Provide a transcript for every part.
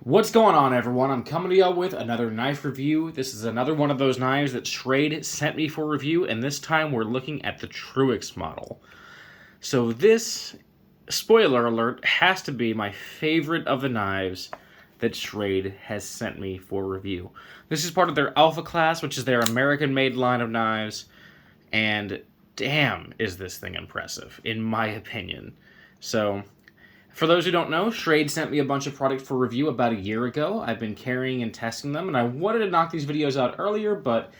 What's going on, everyone? I'm coming to y'all with another knife review. This is another one of those knives that Schrade sent me for review, and this time we're looking at the Truix model. So this, spoiler alert, has to be my favorite of the knives that Schrade has sent me for review. This is part of their Alpha class, which is their American-made line of knives, and damn is this thing impressive, in my opinion. So, for those who don't know, Schrade sent me a bunch of products for review about a year ago. I've been carrying and testing them, and I wanted to knock these videos out earlier, but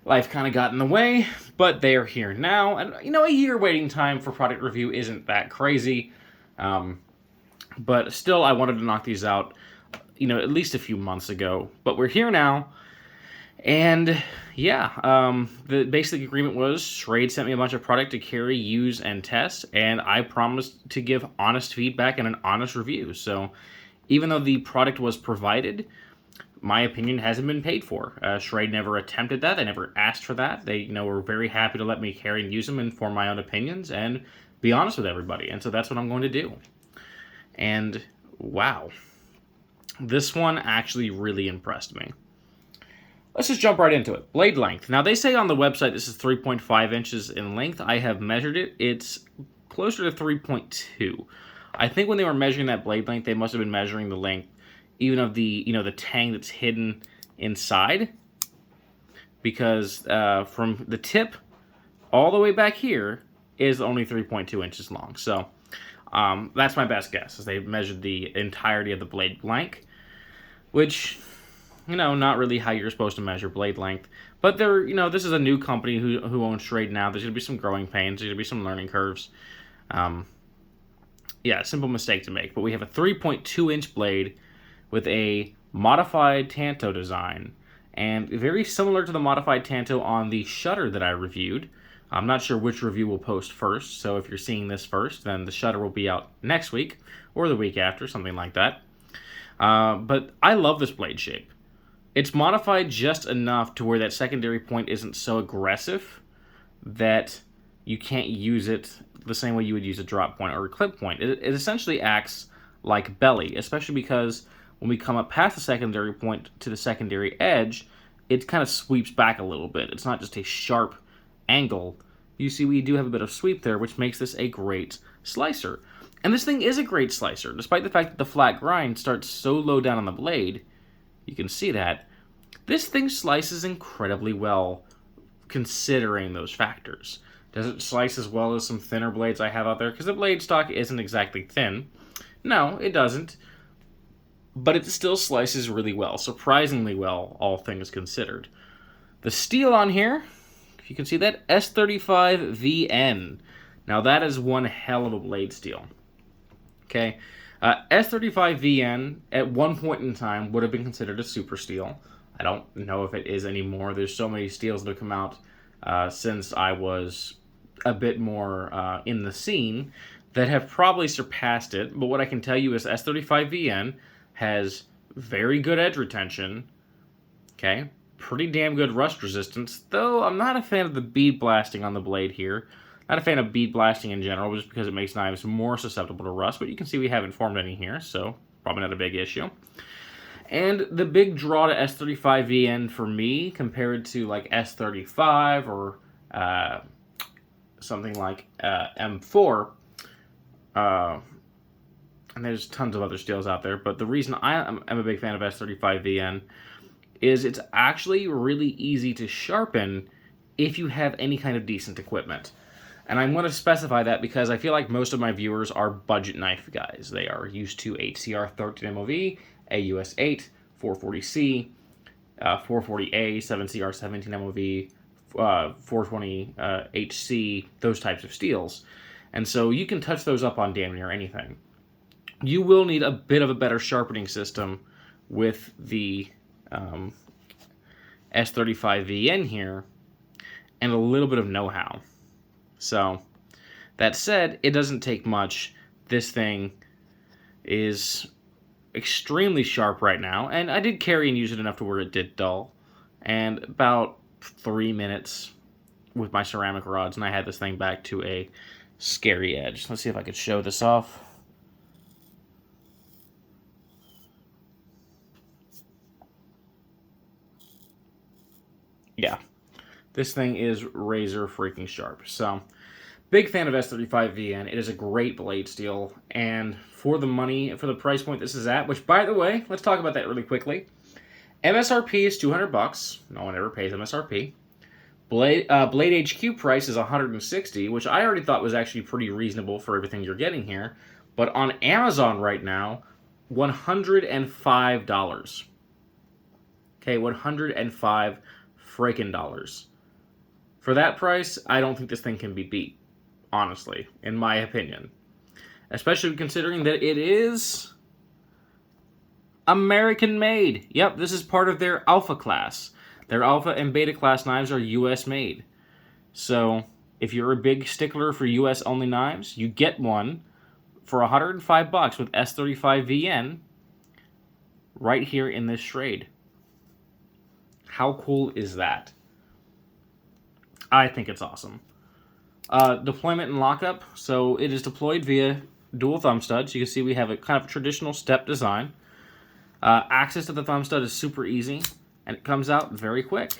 life kind of got in the way. But they are here now, and a year waiting time for product review isn't that crazy. But still, I wanted to knock these out, at least a few months ago. But we're here now. And yeah, the basic agreement was Schrade sent me a bunch of product to carry, use, and test, and I promised to give honest feedback and an honest review. So even though the product was provided, my opinion hasn't been paid for. Schrade never attempted that. They never asked for that. They, were very happy to let me carry and use them and form my own opinions and be honest with everybody. And so that's what I'm going to do. And wow, this one actually really impressed me. Let's just jump right into it. Blade length. Now, they say on the website this is 3.5 inches in length. I have measured it. It's closer to 3.2. I think when they were measuring that blade length, they must have been measuring the length even of the, the tang that's hidden inside. Because from the tip all the way back here is only 3.2 inches long. So that's my best guess, as they measured the entirety of the blade blank, which, not really how you're supposed to measure blade length. But they're, this is a new company who owns Schrade now. There's going to be some growing pains. There's going to be some learning curves. Yeah, simple mistake to make. But we have a 3.2-inch blade with a modified Tanto design. And very similar to the modified Tanto on the shutter that I reviewed. I'm not sure which review we'll post first. So if you're seeing this first, then the shutter will be out next week or the week after, something like that. But I love this blade shape. It's modified just enough to where that secondary point isn't so aggressive that you can't use it the same way you would use a drop point or a clip point. It essentially acts like belly, especially because when we come up past the secondary point to the secondary edge, it kind of sweeps back a little bit. It's not just a sharp angle. You see, we do have a bit of sweep there, which makes this a great slicer. And this thing is a great slicer, despite the fact that the flat grind starts so low down on the blade. You can see that. This thing slices incredibly well, considering those factors. Does it slice as well as some thinner blades I have out there? Because the blade stock isn't exactly thin. No, it doesn't. But it still slices really well, surprisingly well, all things considered. The steel on here, if you can see that, S35VN. Now that is one hell of a blade steel. Okay. S35VN at one point in time would have been considered a super steel. I don't know if it is anymore. There's so many steels that have come out since I was a bit more in the scene that have probably surpassed it. But what I can tell you is S35VN has very good edge retention. Okay. Pretty damn good rust resistance, though I'm not a fan of the bead blasting on the blade here. Not a fan of bead blasting in general, just because it makes knives more susceptible to rust, but you can see we haven't formed any here, so probably not a big issue. And the big draw to S35VN for me, compared to like S35 or something like M4, and there's tons of other steels out there, but the reason I'm a big fan of S35VN is it's actually really easy to sharpen if you have any kind of decent equipment. And I'm going to specify that because I feel like most of my viewers are budget knife guys. They are used to HCR 13 MOV, AUS 8, 440C, 440A, 7CR 17 MOV, 420 HC, those types of steels. And so you can touch those up on damn near anything. You will need a bit of a better sharpening system with the S35VN here and a little bit of know-how. So, that said, it doesn't take much. This thing is extremely sharp right now, and I did carry and use it enough to where it did dull. And about 3 minutes with my ceramic rods, and I had this thing back to a scary edge. Let's see if I could show this off. Yeah, this thing is razor freaking sharp. So, big fan of S35VN. It is a great blade steel, and for the money, for the price point this is at, which, by the way, let's talk about that really quickly. MSRP is $200. No one ever pays MSRP. Blade HQ price is $160, which I already thought was actually pretty reasonable for everything you're getting here. But on Amazon right now, $105. Okay, 105 freaking dollars. For that price, I don't think this thing can be beat, honestly, in my opinion. Especially considering that it is American made. Yep, this is part of their alpha class. Their alpha and beta class knives are US made. So, if you're a big stickler for US only knives, you get one for $105 with S35VN right here in this Schrade. How cool is that? I think it's awesome. Deployment and lockup. So it is deployed via dual thumb studs. You can see we have a kind of traditional step design. Access to the thumb stud is super easy, and it comes out very quick.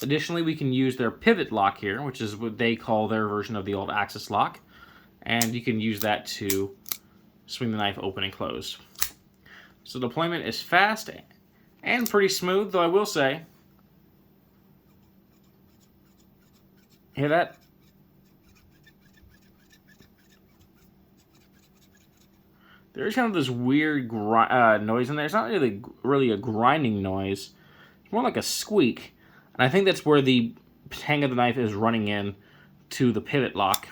Additionally, we can use their pivot lock here, which is what they call their version of the old axis lock. And you can use that to swing the knife open and closed. So deployment is fast and pretty smooth, though I will say, hear that? There's kind of this weird noise in there. It's not really a grinding noise. It's more like a squeak. And I think that's where the hang of the knife is running in to the pivot lock.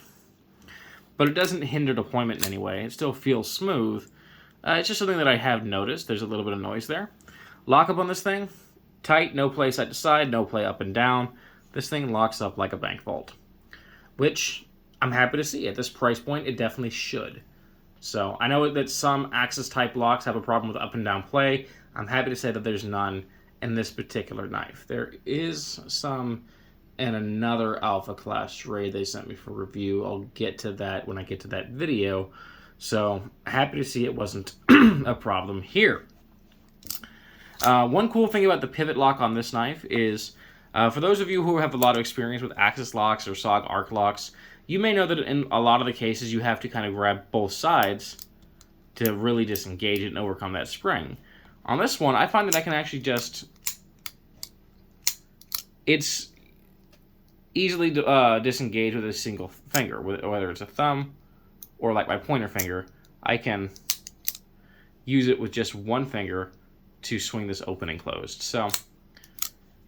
But it doesn't hinder deployment in any way. It still feels smooth. It's just something that I have noticed. There's a little bit of noise there. Lockup on this thing, tight, no play side to side, no play up and down. This thing locks up like a bank vault, which I'm happy to see. At this price point, it definitely should. So I know that some Axis type locks have a problem with up and down play. I'm happy to say that there's none in this particular knife. There is some in another Alpha class Schrade they sent me for review. I'll get to that when I get to that video. So happy to see it wasn't a problem here. One cool thing about the pivot lock on this knife is, for those of you who have a lot of experience with Axis locks or SOG arc locks, you may know that in a lot of the cases you have to kind of grab both sides to really disengage it and overcome that spring. On this one, I find that I can actually just... It's easily disengaged with a single finger, whether it's a thumb or like my pointer finger. I can use it with just one finger to swing this open and closed. So,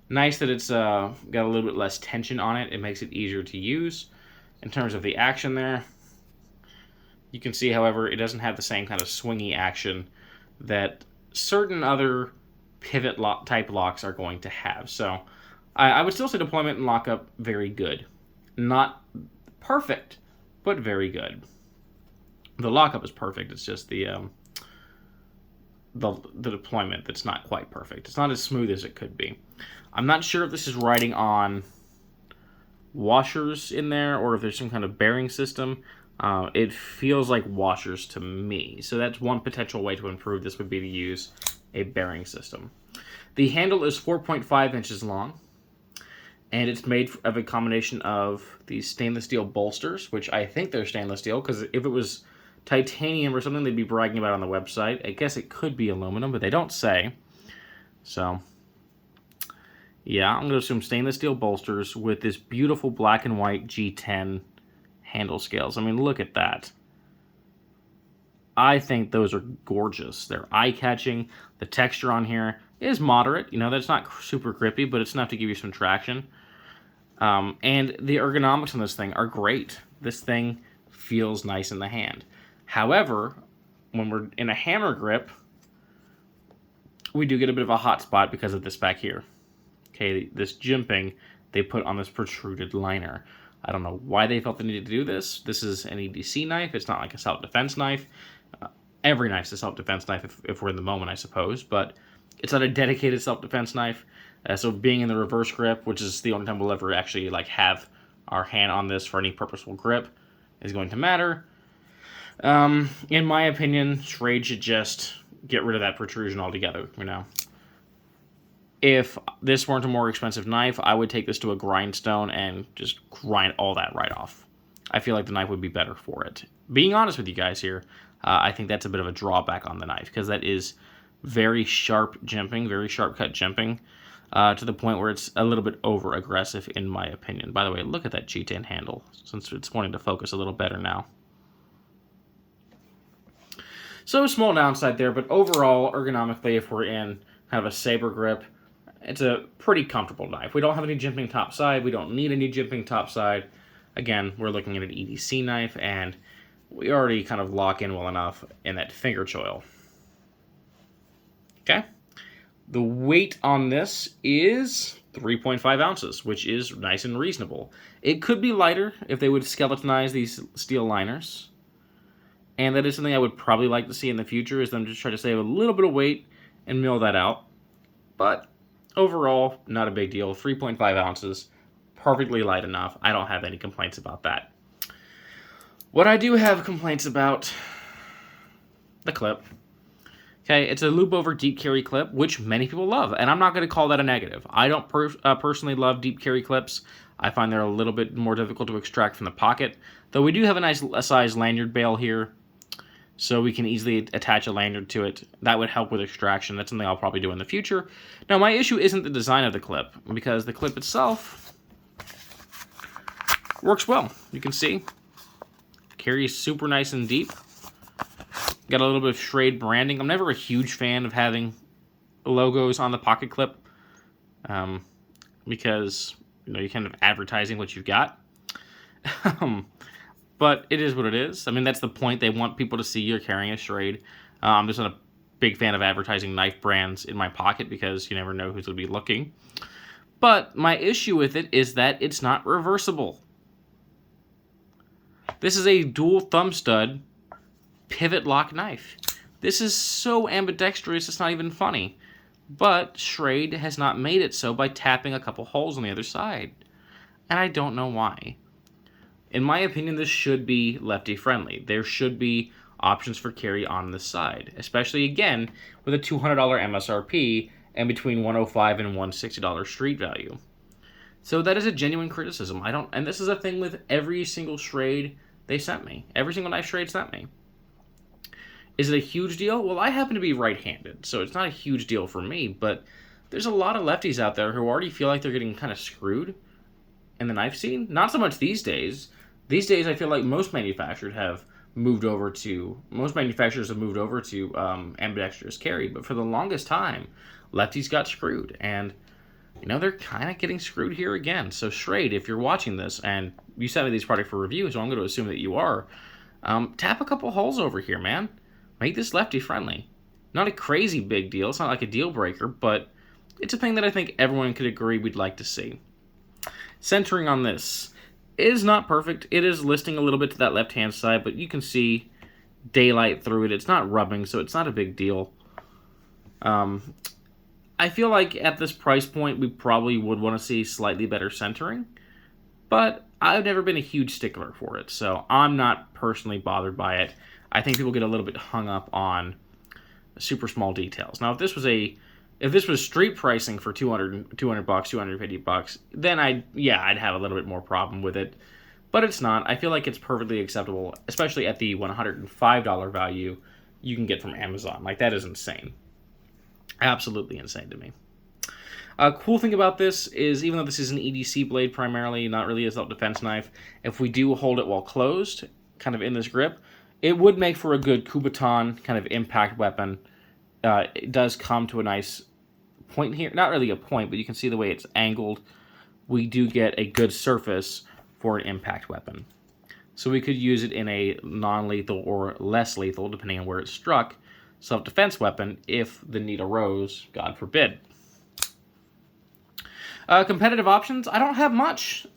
nice that it's got a little bit less tension on it. It makes it easier to use. In terms of the action there, you can see, however, it doesn't have the same kind of swingy action that certain other pivot lock type locks are going to have. So I would still say deployment and lockup, very good. Not perfect, but very good. The lockup is perfect. It's just the deployment that's not quite perfect. It's not as smooth as it could be. I'm not sure if this is riding on washers in there or if there's some kind of bearing system. It feels like washers to me. So that's one potential way to improve this would be to use a bearing system. The handle is 4.5 inches long, and it's made of a combination of these stainless steel bolsters, which I think they're stainless steel, because if it was titanium or something they'd be bragging about on the website. I guess it could be aluminum, but they don't say. So, yeah, I'm going to assume stainless steel bolsters with this beautiful black and white G10 handle scales. I mean, look at that. I think those are gorgeous. They're eye-catching. The texture on here is moderate. You know, that's not super grippy, but it's enough to give you some traction. And the ergonomics on this thing are great. This thing feels nice in the hand. However, when we're in a hammer grip, we do get a bit of a hot spot because of this back here. Okay, this jimping they put on this protruded liner. I don't know why they felt the need to do this. This is an EDC knife. It's not like a self-defense knife. Every knife's a self-defense knife if we're in the moment, I suppose. But it's not a dedicated self-defense knife. So being in the reverse grip, which is the only time we'll ever actually like have our hand on this for any purposeful grip, is going to matter. In my opinion, Schrade should just get rid of that protrusion altogether, you know. If this weren't a more expensive knife, I would take this to a grindstone and just grind all that right off. I feel like the knife would be better for it. Being honest with you guys here, I think that's a bit of a drawback on the knife, because that is very sharp jimping, very sharp cut jimping, to the point where it's a little bit over aggressive in my opinion. By the way, look at that G10 handle, since it's wanting to focus a little better now. So small downside there, but overall, ergonomically, if we're in kind of a saber grip, it's a pretty comfortable knife. We don't have any jimping top side. We don't need any jimping top side. Again, we're looking at an EDC knife, and we already kind of lock in well enough in that finger choil. Okay. The weight on this is 3.5 ounces, which is nice and reasonable. It could be lighter if they would skeletonize these steel liners. And that is something I would probably like to see in the future, is them just try to save a little bit of weight and mill that out. But overall, not a big deal. 3.5 ounces, perfectly light enough. I don't have any complaints about that. What I do have complaints about, the clip. Okay, it's a loop over deep carry clip, which many people love, and I'm not going to call that a negative. I don't personally love deep carry clips. I find they're a little bit more difficult to extract from the pocket, though we do have a nice size lanyard bail here, so we can easily attach a lanyard to it. That would help with extraction. That's something I'll probably do in the future. Now, my issue isn't the design of the clip, because the clip itself works well. You can see, carries super nice and deep. Got a little bit of Schrade branding. I'm never a huge fan of having logos on the pocket clip, because you're kind of advertising what you've got. But it is what it is. I mean, that's the point. They want people to see you're carrying a Schrade. I'm just not a big fan of advertising knife brands in my pocket, because you never know who's going to be looking. But my issue with it is that it's not reversible. This is a dual thumb stud pivot lock knife. This is so ambidextrous, it's not even funny. But Schrade has not made it so by tapping a couple holes on the other side. And I don't know why. In my opinion, this should be lefty friendly. There should be options for carry on this side, especially again with a $200 MSRP and between $105 and $160 street value. So that is a genuine criticism. And this is a thing with every single Schrade they sent me. Every single knife Schrade sent me. Is it a huge deal? Well, I happen to be right-handed, so it's not a huge deal for me, but there's a lot of lefties out there who already feel like they're getting kind of screwed in the knife scene. Not so much these days. These days, I feel like most manufacturers have moved over to ambidextrous carry, but for the longest time, lefties got screwed, and they're kind of getting screwed here again. So Schrade, if you're watching this and you sent me these products for review, so I'm going to assume that you are, tap a couple holes over here, man. Make this lefty friendly. Not a crazy big deal. It's not like a deal breaker, but it's a thing that I think everyone could agree we'd like to see. Centering on this is not perfect. It is listing a little bit to that left-hand side, but you can see daylight through it. It's not rubbing, so it's not a big deal. I feel like at this price point, we probably would want to see slightly better centering, but I've never been a huge stickler for it, so I'm not personally bothered by it. I think people get a little bit hung up on super small details. Now, if this was street pricing for $200, $250, then I'd have a little bit more problem with it. But it's not. I feel like it's perfectly acceptable, especially at the $105 value you can get from Amazon. Like, that is insane. Absolutely insane to me. Cool thing about this is, even though this is an EDC blade primarily, not really a self-defense knife, if we do hold it while closed, kind of in this grip, it would make for a good Kubotan kind of impact weapon. It does come to a nice point here. Not really a point, but you can see the way it's angled. We do get a good surface for an impact weapon. So we could use it in a non-lethal or less lethal, depending on where it's struck, self-defense weapon if the need arose, God forbid. Competitive options, I don't have much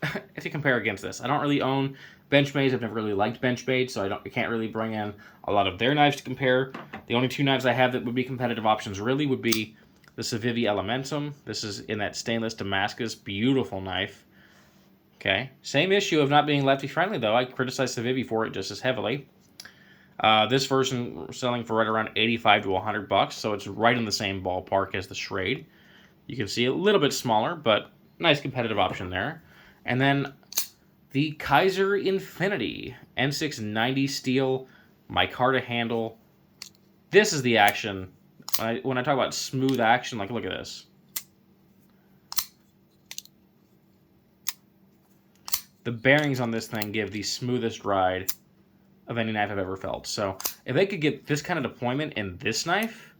to compare against this. I don't really own Benchmade's. I've never really liked Benchmade, so I can't really bring in a lot of their knives to compare. The only two knives I have that would be competitive options really would be the Civivi Elementum. This is in that stainless Damascus, beautiful knife. Okay, same issue of not being lefty friendly though. I criticize Civivi for it just as heavily. This version selling for right around $85 to $100, so it's right in the same ballpark as the Schrade. You can see a little bit smaller, but nice competitive option there. And then the Kaiser Infinity N690 steel, micarta handle. This is the action. When I talk about smooth action, like look at this. The bearings on this thing give the smoothest ride of any knife I've ever felt. So if they could get this kind of deployment in this knife,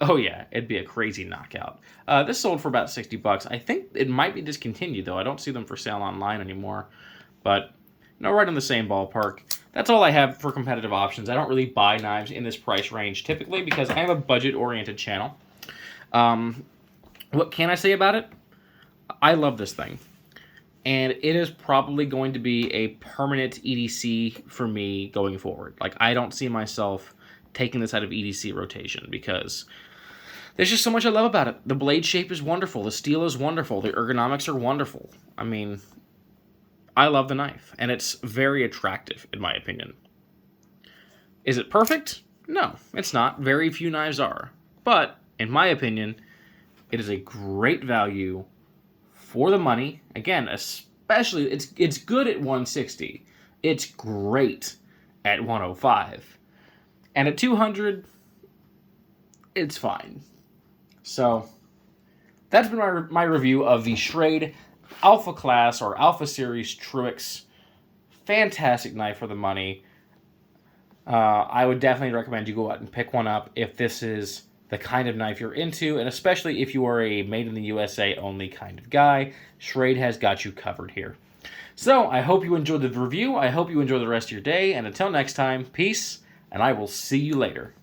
oh yeah, it'd be a crazy knockout. This sold for about 60 bucks. I think it might be discontinued though. I don't see them for sale online anymore. But right in the same ballpark. That's all I have for competitive options. I don't really buy knives in this price range typically because I have a budget-oriented channel. What can I say about it? I love this thing. And it is probably going to be a permanent EDC for me going forward. Like, I don't see myself taking this out of EDC rotation because there's just so much I love about it. The blade shape is wonderful. The steel is wonderful. The ergonomics are wonderful. I mean, I love the knife, and it's very attractive, in my opinion. Is it perfect? No, it's not. Very few knives are. But, in my opinion, it is a great value for the money. Again, especially, it's good at 160. It's great at 105. And at 200, it's fine. So, that's been my review of the Schrade Alpha Class or Alpha Series Truix. Fantastic knife for the money. I would definitely recommend you go out and pick one up if this is the kind of knife you're into, and especially if you are a made in the USA only kind of guy. Schrade has got you covered here. So, I hope you enjoyed the review. I hope you enjoy the rest of your day, and until next time, peace, and I will see you later.